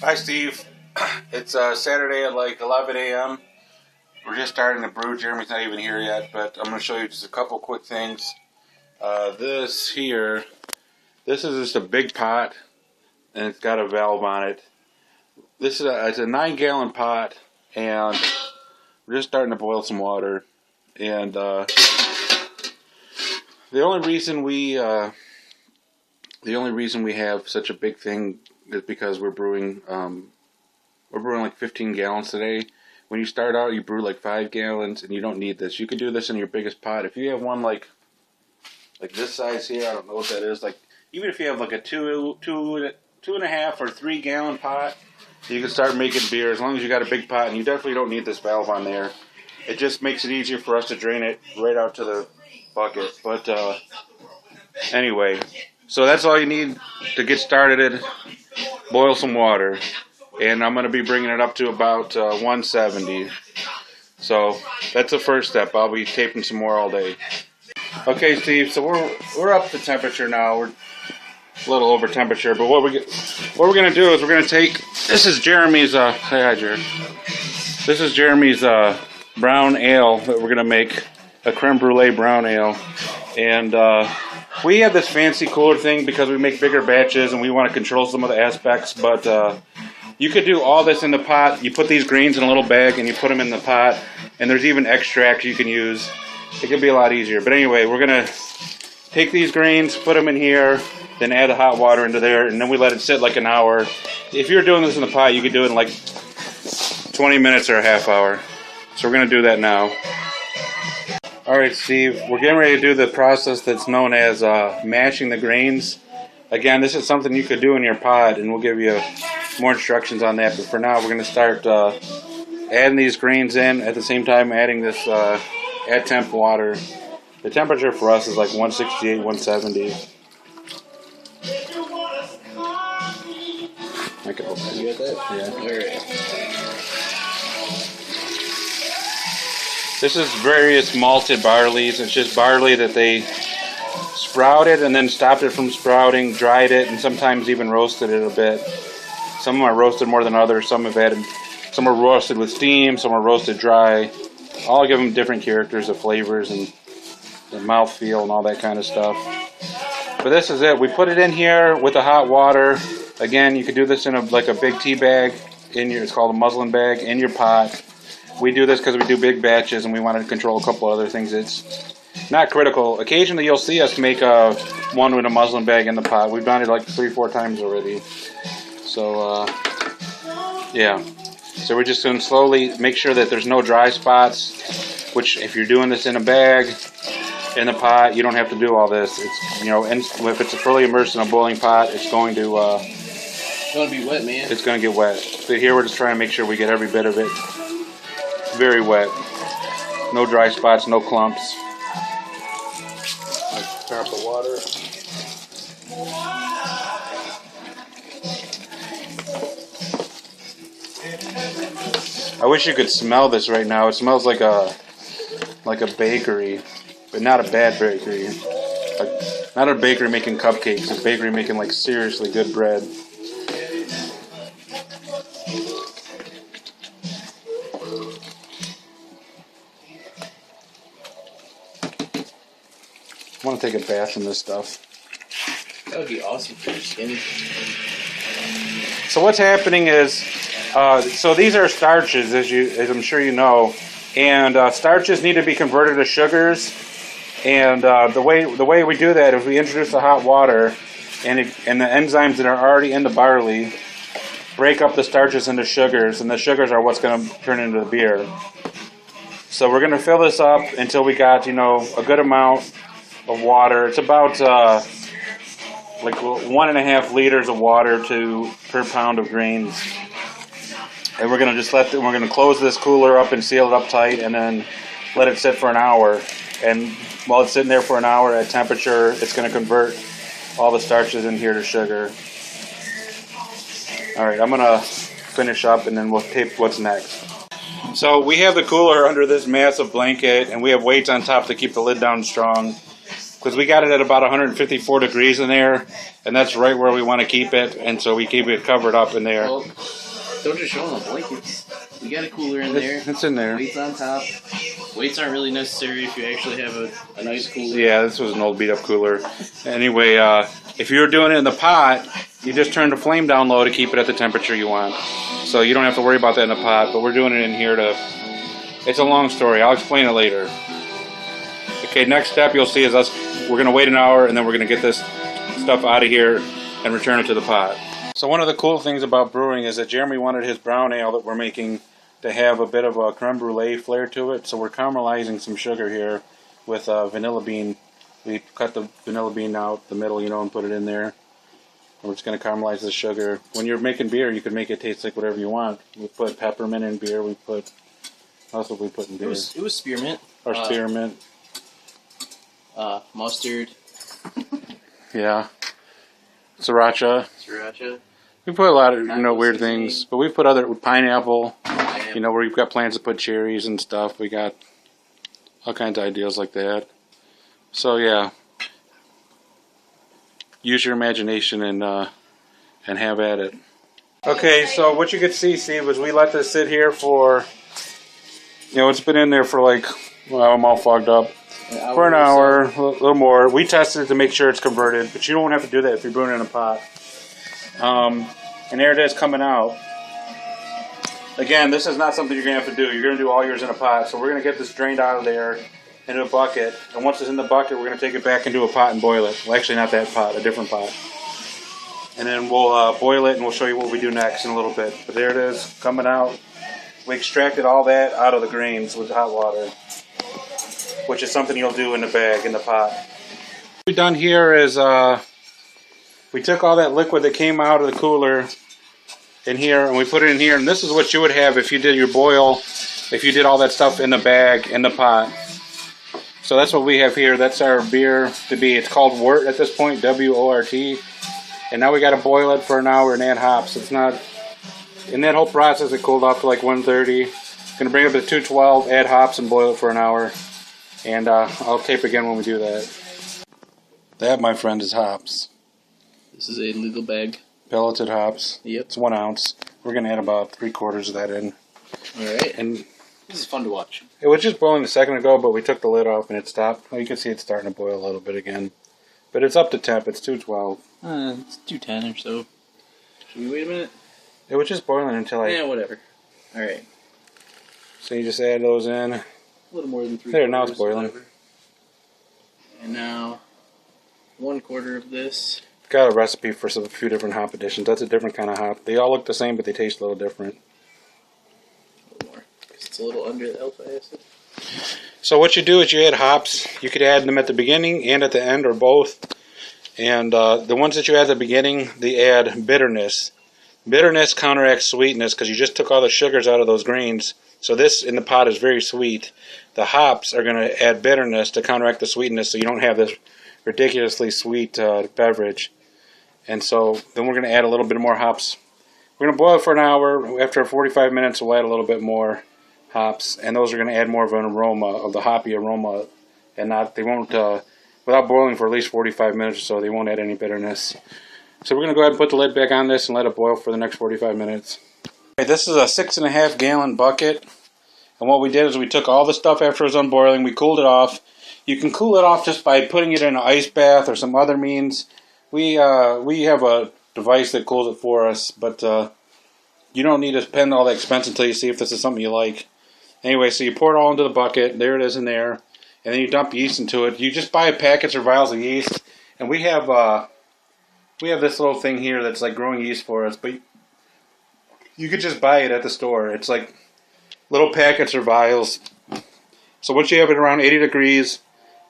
Hi, Steve. It's Saturday at like 11 a.m. We're just starting to brew. Jeremy's not even here yet, but I'm going to show you just a couple quick things. This is just a big pot, and it's got a valve on it. It's a 9-gallon pot, and we're just starting to boil some water. And the only reason we have such a big thing is because we're brewing like 15 gallons today. When you start out, you brew like 5 gallons, and you don't need this. You can do this in your biggest pot. If you have one like this size here, I don't know what that is. Like, even if you have like a 2.5 or 3 gallon pot, you can start making beer as long as you got a big pot. And you definitely don't need this valve on there. It just makes it easier for us to drain it right out to the bucket. But anyway, so that's all you need to get started. Boil some water, and I'm going to be bringing it up to about 170. So that's the first step. I'll be taping some more all day. Okay, Steve. So we're up to temperature now. We're a little over temperature, but what we're going to do is we're going to take. This is Jeremy's. Hi, Jeremy. This is Jeremy's brown ale that we're going to make, a creme brulee brown ale, and we have this fancy cooler thing because we make bigger batches and we want to control some of the aspects, but you could do all this in the pot. You put these greens in a little bag and you put them in the pot, and there's even extract you can use. It could be a lot easier. But anyway, we're going to take these greens, put them in here, then add the hot water into there, and then we let it sit like an hour. If you're doing this in the pot, you could do it in like 20 minutes or a half hour. So we're going to do that now. Alright, Steve, we're getting ready to do the process that's known as mashing the grains. Again, this is something you could do in your pot, and we'll give you more instructions on that. But for now, we're going to start adding these grains in, at the same time adding this at temp water. The temperature for us is like 168, 170. I can open it. You got that? Yeah. Alright. This is various malted barleys. It's just barley that they sprouted and then stopped it from sprouting, dried it, and sometimes even roasted it a bit. Some are roasted more than others. Some are roasted with steam. Some are roasted dry. All give them different characters of flavors and mouthfeel and all that kind of stuff. But this is it. We put it in here with the hot water. Again, you could do this in a big tea bag. It's called a muslin bag in your pot. We do this because we do big batches and we want to control a couple other things. It's not critical. Occasionally you'll see us make one with a muslin bag in the pot. We've done it like 3-4 times already. So, yeah. So we're just going to slowly make sure that there's no dry spots, which if you're doing this in a bag, in the pot, you don't have to do all this. It's, if it's fully immersed in a boiling pot, it's going to... it's going to be wet, man. It's going to get wet. So here we're just trying to make sure we get every bit of it very wet. No dry spots, no clumps. Drop of water. I wish you could smell this right now. It smells like a bakery, but not a bad bakery. Not a bakery making cupcakes, a bakery making like seriously good bread. I want to take a bath in this stuff. That would be awesome for your skin. So what's happening is, so these are starches, as I'm sure you know, and starches need to be converted to sugars. And the way we do that is we introduce the hot water, and the enzymes that are already in the barley break up the starches into sugars, and the sugars are what's going to turn into the beer. So we're going to fill this up until we got a good amount of water. It's about like 1.5 liters of water per pound of grains, and we're gonna just we're gonna close this cooler up and seal it up tight, and then let it sit for an hour. And while it's sitting there for an hour at temperature, it's gonna convert all the starches in here to sugar. All right, I'm gonna finish up, and then we'll tape what's next. So we have the cooler under this massive blanket, and we have weights on top to keep the lid down strong. because we got it at about 154 degrees in there, and that's right where we want to keep it, and so we keep it covered up in there. Well, don't just show them the blankets. We got a cooler in there. It's in there. Weights on top. Weights aren't really necessary if you actually have a nice cooler. Yeah, this was an old beat-up cooler. Anyway, if you're doing it in the pot, you just turn the flame down low to keep it at the temperature you want. So you don't have to worry about that in the pot, but we're doing it in here to... It's a long story. I'll explain it later. Okay, next step you'll see is us... We're going to wait an hour, and then we're going to get this stuff out of here and return it to the pot. So one of the cool things about brewing is that Jeremy wanted his brown ale that we're making to have a bit of a creme brulee flair to it. So we're caramelizing some sugar here with vanilla bean. We cut the vanilla bean out the middle, and put it in there. And we're just going to caramelize the sugar. When you're making beer, you can make it taste like whatever you want. We put peppermint in beer. We put... What else did we put in beer? It was spearmint. Or spearmint. Mustard. Yeah. Sriracha. Sriracha. We put a lot of weird things, but we put other pineapple. Where we've got plans to put cherries and stuff. We got all kinds of ideas like that. So yeah, use your imagination and have at it. Okay, so what you could see, Steve, was we let this sit here for, it's been in there for like, well, I'm all fogged up. For an hour, a little more. We tested it to make sure it's converted, but you don't have to do that if you're brewing in a pot. And there it is coming out. Again, this is not something you're going to have to do. You're going to do all yours in a pot. So we're going to get this drained out of there into a bucket. And once it's in the bucket, we're going to take it back into a pot and boil it. Well, actually, not that pot, a different pot. And then we'll boil it, and we'll show you what we do next in a little bit. But there it is, coming out. We extracted all that out of the grains with hot water, which is something you'll do in the bag, in the pot. What we've done here is we took all that liquid that came out of the cooler in here, and we put it in here, and this is what you would have if you did your boil, if you did all that stuff in the bag, in the pot. So that's what we have here. That's our beer to be. It's called wort at this point, W-O-R-T. And now we got to boil it for an hour and add hops. It's not, in that whole process it cooled off to like 130. Going to bring it up to 212, add hops, and boil it for an hour. And I'll tape again when we do that. That, my friend, is hops. This is a legal bag. Pelleted hops. Yep. It's 1 ounce. We're going to add about 3/4 of that in. Alright. And this is fun to watch. It was just boiling a second ago, but we took the lid off and it stopped. Well, you can see it's starting to boil a little bit again. But it's up to temp. It's 212. It's 210 or so. Should we wait a minute? It was just boiling until Yeah, whatever. Alright. So you just add those in. A little more than 3/4. There, now it's boiling. Whatever. And now 1/4 of this. Got a recipe for a few different hop additions. That's a different kind of hop. They all look the same, but they taste a little different. A little more, because it's a little under the alpha acid. So what you do is you add hops. You could add them at the beginning and at the end, or both. And the ones that you add at the beginning, they add bitterness. Bitterness counteracts sweetness because you just took all the sugars out of those grains. So this in the pot is very sweet. The hops are going to add bitterness to counteract the sweetness, so you don't have this ridiculously sweet beverage. And so then we're going to add a little bit more hops. We're going to boil it for an hour. After 45 minutes, we'll add a little bit more hops, and those are going to add more of an aroma, of the hoppy aroma, and they won't, without boiling for at least 45 minutes or so, they won't add any bitterness. So we're going to go ahead and put the lid back on this and let it boil for the next 45 minutes. Okay, this is a 6.5 gallon bucket, and what we did is we took all the stuff after it was unboiling, we cooled it off. You can cool it off just by putting it in an ice bath or some other means. We have a device that cools it for us, but you don't need to spend all that expense until you see if this is something you like. Anyway, so you pour it all into the bucket. There it is in there. And then you dump yeast into it. You just buy packets or vials of yeast. And we have this little thing here that's like growing yeast for us. But you could just buy it at the store. It's like little packets or vials. So once you have it around 80 degrees,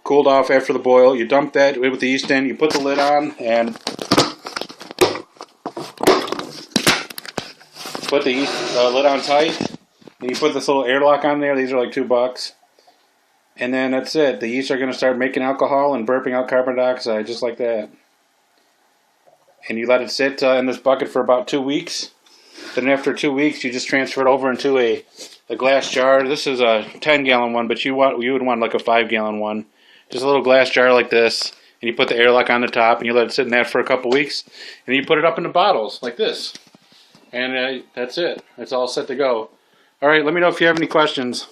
cooled off after the boil, you dump that with the yeast in. You put the lid on and put the yeast lid on tight. And you put this little airlock on there. These are like $2. And then that's it. The yeast are going to start making alcohol and burping out carbon dioxide, just like that. And you let it sit in this bucket for about 2 weeks. Then after 2 weeks, you just transfer it over into a glass jar. This is a 10-gallon one, but you would want like a 5-gallon one. Just a little glass jar like this, and you put the airlock on the top, and you let it sit in that for a couple weeks, and then you put it up in the bottles like this, and that's it. It's all set to go. All right, let me know if you have any questions.